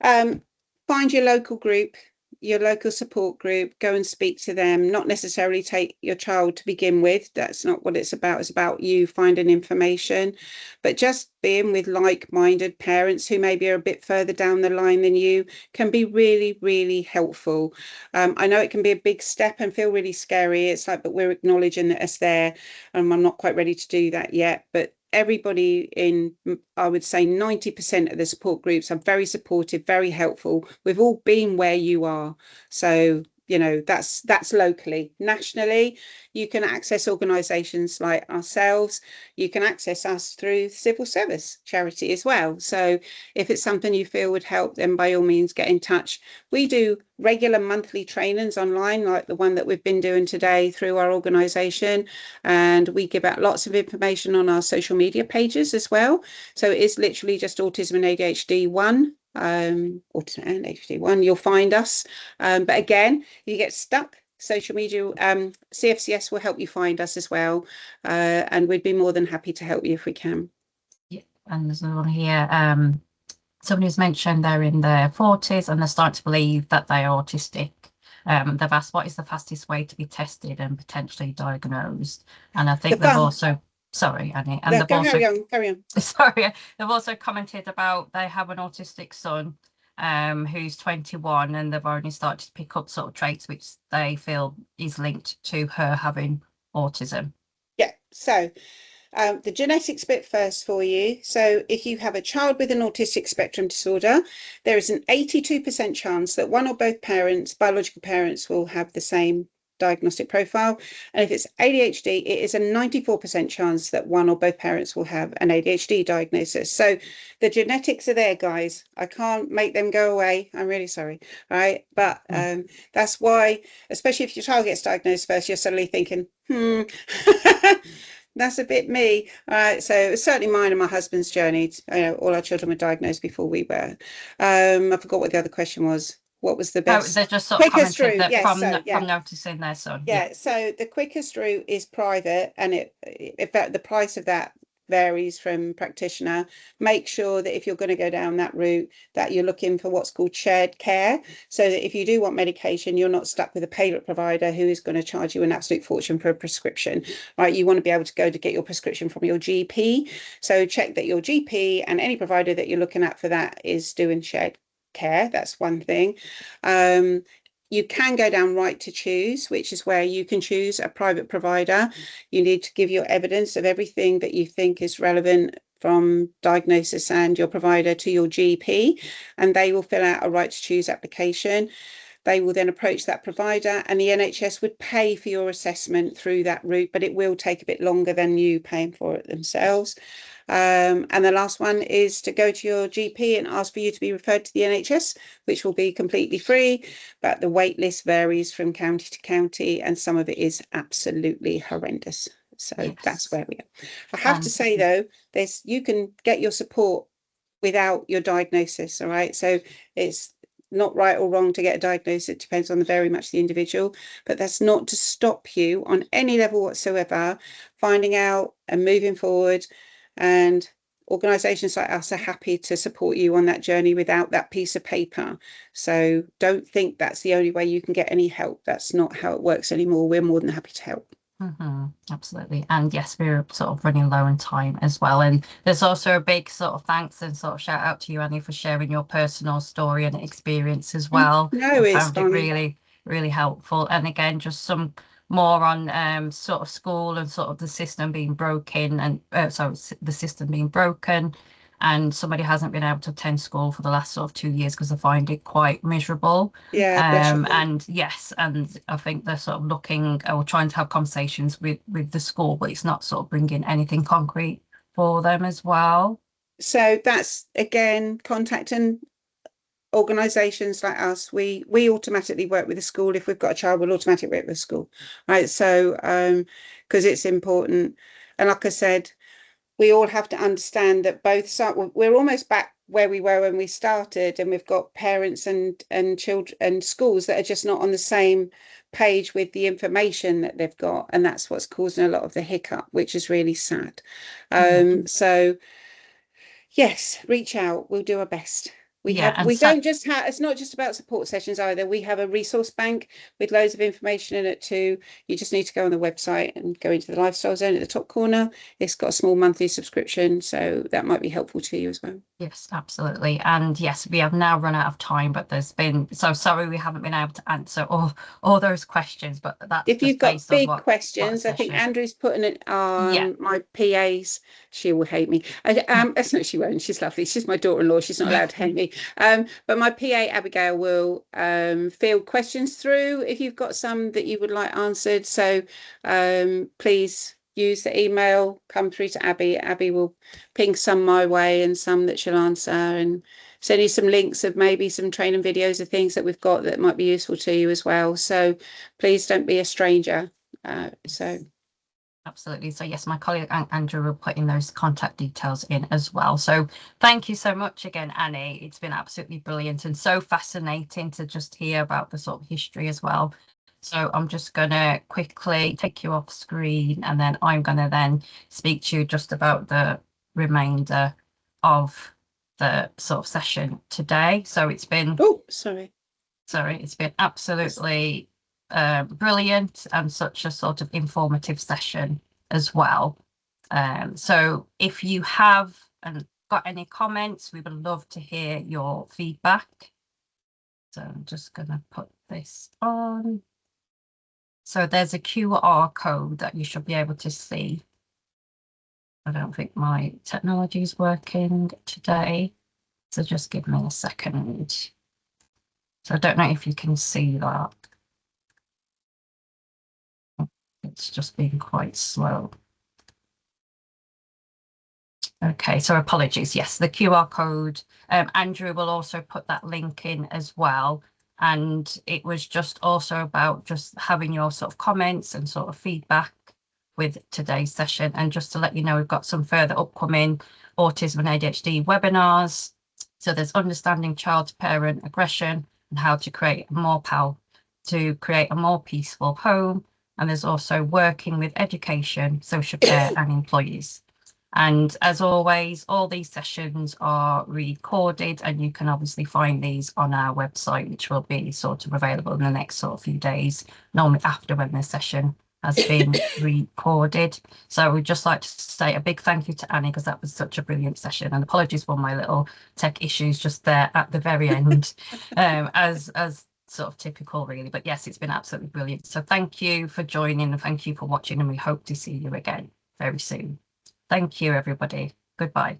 Find your local group, your local support group, go and speak to them, not necessarily take your child to begin with. That's not what it's about. It's about you finding information, but just being with like-minded parents who maybe are a bit further down the line than you can be really, really helpful. I know it can be a big step and feel really scary. It's like, but we're acknowledging that it's there. I'm not quite ready to do that yet, but everybody in, I would say 90% of the support groups are very supportive, very helpful. We've all been where you are. So, you know, that's locally. Nationally, you can access organisations like ourselves. You can access us through civil service charity as well. So if it's something you feel would help, then by all means get in touch. We do regular monthly trainings online, like the one that we've been doing today through our organisation, and we give out lots of information on our social media pages as well. So it is literally just Autism and ADHD 1, Autism and ADHD 1, you'll find us. But again, if you get stuck, social media, CFCS will help you find us as well, and we'd be more than happy to help you if we can. Yeah, and there's another one here. Somebody who's mentioned they're in their 40s and they're starting to believe that they are autistic. They've asked what is the fastest way to be tested and potentially diagnosed. And I think they've also, sorry, Annie, and they've also carry on. Sorry, they've also commented about they have an autistic son who's 21 and they've already started to pick up sort of traits which they feel is linked to her having autism. Yeah, so the genetics bit first for you. So if you have a child with an autistic spectrum disorder, there is an 82% chance that one or both parents, biological parents, will have the same diagnostic profile. And if it's ADHD, it is a 94% chance that one or both parents will have an ADHD diagnosis. So the genetics are there, guys. I can't make them go away. I'm really sorry. All right. But that's why, especially if your child gets diagnosed first, you're suddenly thinking, that's a bit me. So it was certainly mine and my husband's journey. All our children were diagnosed before we were. I forgot what the other question was. What was the best? They just sort of commented that from noticing their son. Yeah, so the quickest route is private, and if the price of that varies from practitioner. Make sure that if you're going to go down that route, that you're looking for what's called shared care, so that if you do want medication, you're not stuck with a payment provider who is going to charge you an absolute fortune for a prescription, right? You want to be able to go to get your prescription from your GP. So check that your GP and any provider that you're looking at for that is doing shared care. That's one thing. You can go down right to choose, which is where you can choose a private provider. You need to give your evidence of everything that you think is relevant from diagnosis and your provider to your GP, and they will fill out a right to choose application. They will then approach that provider, and the NHS would pay for your assessment through that route, but it will take a bit longer than you paying for it themselves. And the last one is to go to your GP and ask for you to be referred to the NHS, which will be completely free, but the wait list varies from county to county, and some of it is absolutely horrendous. So yes, that's where we are. I have to say, though, you can get your support without your diagnosis, all right? So it's not right or wrong to get a diagnosis. It depends on very much the individual, but that's not to stop you on any level whatsoever finding out and moving forward. And organisations like us are happy to support you on that journey without that piece of paper. So don't think that's the only way you can get any help. That's not how it works anymore. We're more than happy to help. Absolutely. And yes, we're sort of running low on time as well. And there's also a big sort of thanks and sort of shout out to you, Annie, for sharing your personal story and experience as well. No, I found it really, really helpful. And again, just some more on sort of school and sort of the system being broken and the system being broken, and somebody hasn't been able to attend school for the last sort of 2 years because they find it quite miserable. Yeah. And yes, and I think they're sort of looking or trying to have conversations with the school, but it's not sort of bringing anything concrete for them as well. So that's again contacting organisations like us. We automatically work with the school. If we've got a child, we'll automatically work with the school, right? So because it's important, and like I said, we all have to understand that both sides, we're almost back where we were when we started, and we've got parents and children and schools that are just not on the same page with the information that they've got, and that's what's causing a lot of the hiccup, which is really sad. So yes, reach out. We'll do our best. We don't just have, it's not just about support sessions either. We have a resource bank with loads of information in it too. You just need to go on the website and go into the lifestyle zone at the top corner. It's got a small monthly subscription, so that might be helpful to you as well. Yes, absolutely. And yes, we have now run out of time, but there's been, so sorry we haven't been able to answer all those questions, but that's if you've got big questions, I think Andrew's putting it on my PA's. She will hate me. That's no, she won't. She's lovely. She's my daughter-in-law. She's not allowed to hate me. But my PA, Abigail, will field questions through if you've got some that you would like answered. So please use the email, come through to Abby. Abby will ping some my way and some that she'll answer, and send you some links of maybe some training videos of things that we've got that might be useful to you as well. So please don't be a stranger. Absolutely. So yes, my colleague Andrew will put in those contact details in as well. So thank you so much again, Annie. It's been absolutely brilliant and so fascinating to just hear about the sort of history as well. So I'm just going to quickly take you off screen, and then I'm going to then speak to you just about the remainder of the sort of session today. So it's been it's been absolutely brilliant and such a sort of informative session as well. So if you have got any comments, we would love to hear your feedback. So I'm just going to put this on. So there's a QR code that you should be able to see. I don't think my technology is working today, so just give me a second. So I don't know if you can see that. It's just been quite slow. Okay, so apologies. Yes, the QR code. Andrew will also put that link in as well. And it was just also about just having your sort of comments and sort of feedback with today's session. And just to let you know, we've got some further upcoming autism and ADHD webinars. So there's understanding child-to-parent aggression and how to create more peaceful home. And there's also working with education, social care and employees. And as always, all these sessions are recorded, and you can obviously find these on our website, which will be sort of available in the next sort of few days, normally after when the session has been recorded. So we'd just like to say a big thank you to Annie, because that was such a brilliant session, and apologies for my little tech issues just there at the very end, as sort of typical really. But yes, it's been absolutely brilliant. So thank you for joining, and thank you for watching, and we hope to see you again very soon. Thank you, everybody. Goodbye.